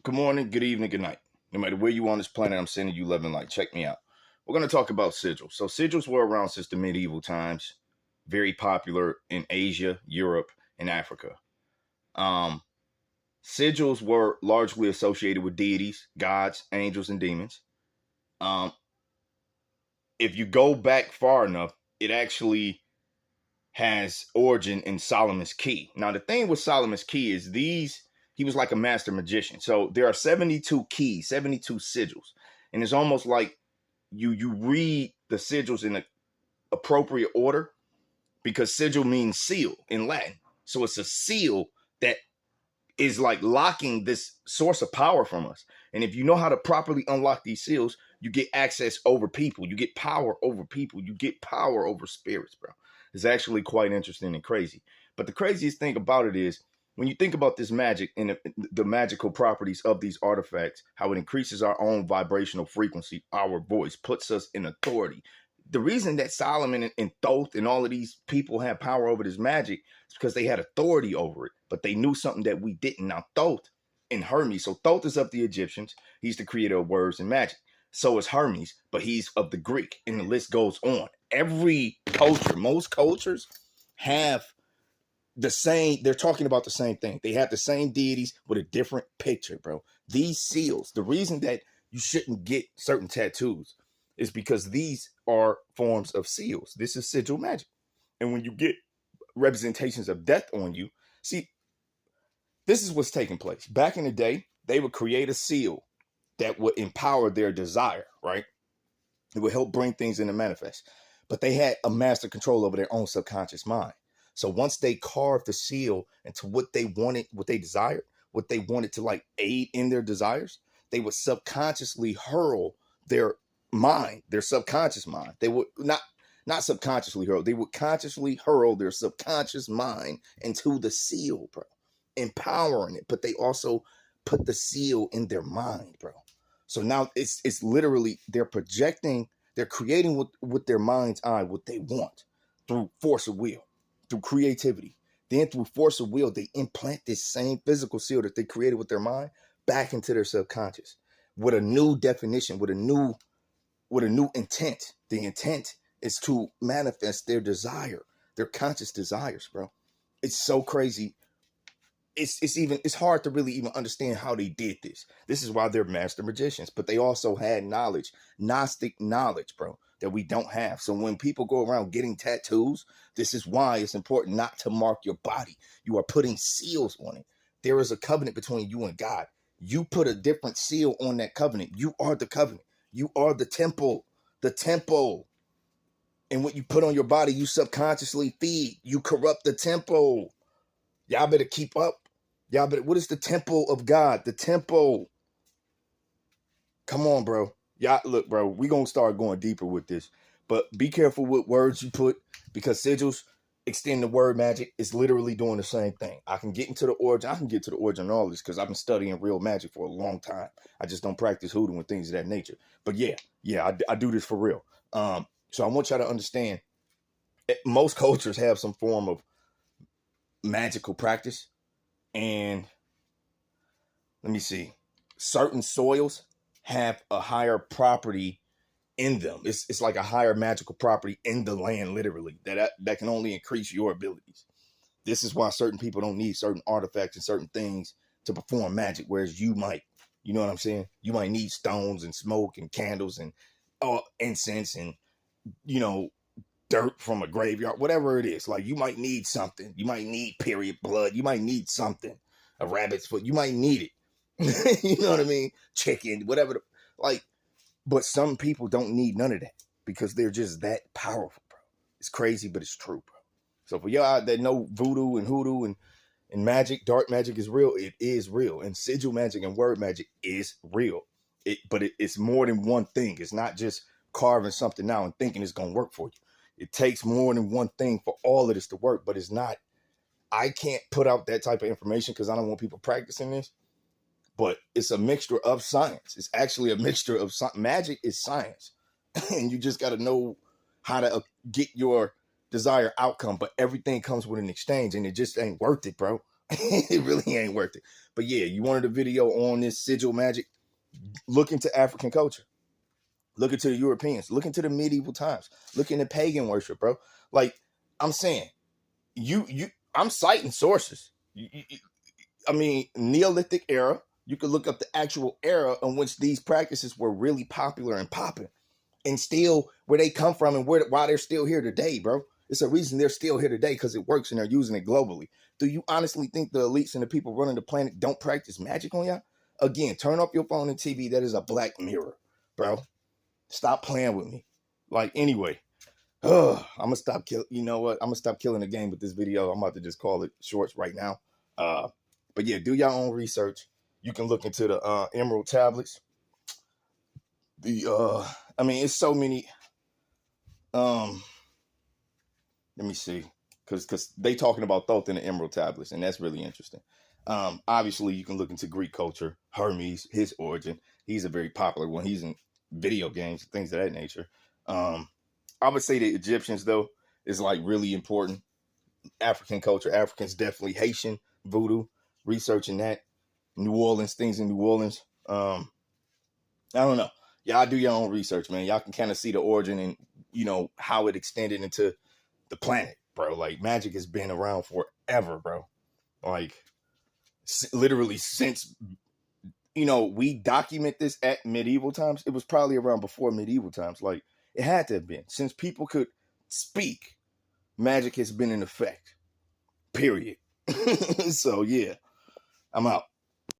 Good morning, good evening, good night. No matter where you on this planet, I'm sending you love and light. Check me out. We're going to talk about sigils. So sigils were around since the medieval times, very popular in Asia, Europe, and Africa. Um, Sigils were largely associated with deities, gods, angels, and demons. Um, if you go back far enough, it actually has origin in Solomon's key. Now, the thing with Solomon's key is he was like a master magician. So there are 72 keys, 72 sigils. And it's almost like you read the sigils in the appropriate order because sigil means seal in Latin. So it's a seal that is like locking this source of power from us. And if you know how to properly unlock these seals, you get access over people. You get power over people. You get power over spirits, bro. It's actually quite interesting and crazy. But the craziest thing about it is when you think about this magic and the magical properties of these artifacts, how it increases our own vibrational frequency, our voice, puts us in authority. The reason that Solomon and Thoth and all of these people had power over this magic is because they had authority over it, but they knew something that we didn't. Now, Thoth and Hermes. So Thoth is of the Egyptians. He's the creator of words and magic. So is Hermes, but he's of the Greek, and the list goes on. Every culture, most cultures have the same, they're talking about the same thing. They have the same deities with a different picture, bro. These seals, the reason that you shouldn't get certain tattoos is because these are forms of seals. This is sigil magic. And when you get representations of death on you, see, this is what's taking place. Back in the day, they would create a seal that would empower their desire, right? It would help bring things into manifest. But they had a master control over their own subconscious mind. So once they carved the seal into what they wanted, what they desired, what they wanted to like aid in their desires, they would subconsciously hurl their mind, their subconscious mind. They would not subconsciously hurl, they would consciously hurl their subconscious mind into the seal, bro, empowering it. But they also put the seal in their mind, bro. So now it's literally they're projecting, they're creating with their mind's eye what they want through force of will, through creativity. Then through force of will, they implant this same physical seal that they created with their mind back into their subconscious with a new definition, with a new intent. The intent is to manifest their desire, their conscious desires, bro. It's so crazy. It's hard to really even understand how they did this. This is why they're master magicians, but they also had knowledge, Gnostic knowledge, bro, that we don't have. So when people go around getting tattoos, this is why it's important not to mark your body. You are putting seals on it. There is a covenant between you and God. You put a different seal on that covenant. You are the covenant. You are the temple. The temple. And what you put on your body, you subconsciously feed. You corrupt the temple. Y'all better keep up. Y'all better, what is the temple of God? The temple. Come on, bro. Y'all, look, bro, we going to start going deeper with this. But be careful with words you put, because sigils extend the word magic. It's literally doing the same thing. I can get into the origin. I can get to the origin of all this because I've been studying real magic for a long time. I just don't practice hoodoo and things of that nature. But yeah, I do this for real. So I want y'all to understand, most cultures have some form of magical practice. And let me see, certain soils have a higher property in them. It's like a higher magical property in the land, literally, that can only increase your abilities. This is why certain people don't need certain artifacts and certain things to perform magic, whereas you might, you know what I'm saying? You might need stones and smoke and candles and incense and, dirt from a graveyard, whatever it is. Like, you might need something. You might need period blood. You might need something. A rabbit's foot. You might need it. You know what I mean? Chicken, whatever. But some people don't need none of that because they're just that powerful, bro. It's crazy, but it's true, bro. So for y'all that know voodoo and hoodoo and magic, dark magic is real. It is real. And sigil magic and word magic is real. It's more than one thing. It's not just carving something out and thinking it's going to work for you. It takes more than one thing for all of this to work, but it's not. I can't put out that type of information because I don't want people practicing this, but it's a mixture of science. It's actually a mixture of magic is science. And you just got to know how to get your desired outcome, but everything comes with an exchange and it just ain't worth it, bro. It really ain't worth it. But yeah, you wanted a video on this sigil magic? Look into African culture. Look into the Europeans. Look into the medieval times. Look into pagan worship, bro. Like I'm saying, I'm citing sources. I mean, Neolithic era. You could look up the actual era in which these practices were really popular and popping, and still where they come from and why they're still here today, bro. It's a reason they're still here today, because it works and they're using it globally. Do you honestly think the elites and the people running the planet don't practice magic on y'all? Again, turn off your phone and TV. That is a black mirror, bro. Stop playing with me. Like, anyway, I'm gonna stop you know what? I'm gonna stop killing the game with this video. I'm about to just call it shorts right now. But yeah, do your own research. You can look into the emerald tablets. I mean, it's so many. Let me see, because they talking about Thoth and the emerald tablets, and that's really interesting. Obviously, you can look into Greek culture. Hermes, his origin. He's a very popular one. He's in video games, things of that nature. I would say the Egyptians, though, is like really important. African culture. Africans definitely. Haitian voodoo. Researching that. New Orleans, things in New Orleans. I don't know. Y'all do your own research, man. Y'all can kind of see the origin and, you know, how it extended into the planet, bro. Like, magic has been around forever, bro. Like, literally since, you know, we document this at medieval times. It was probably around before medieval times. Like, it had to have been. Since people could speak, magic has been in effect. Period. So, yeah, I'm out.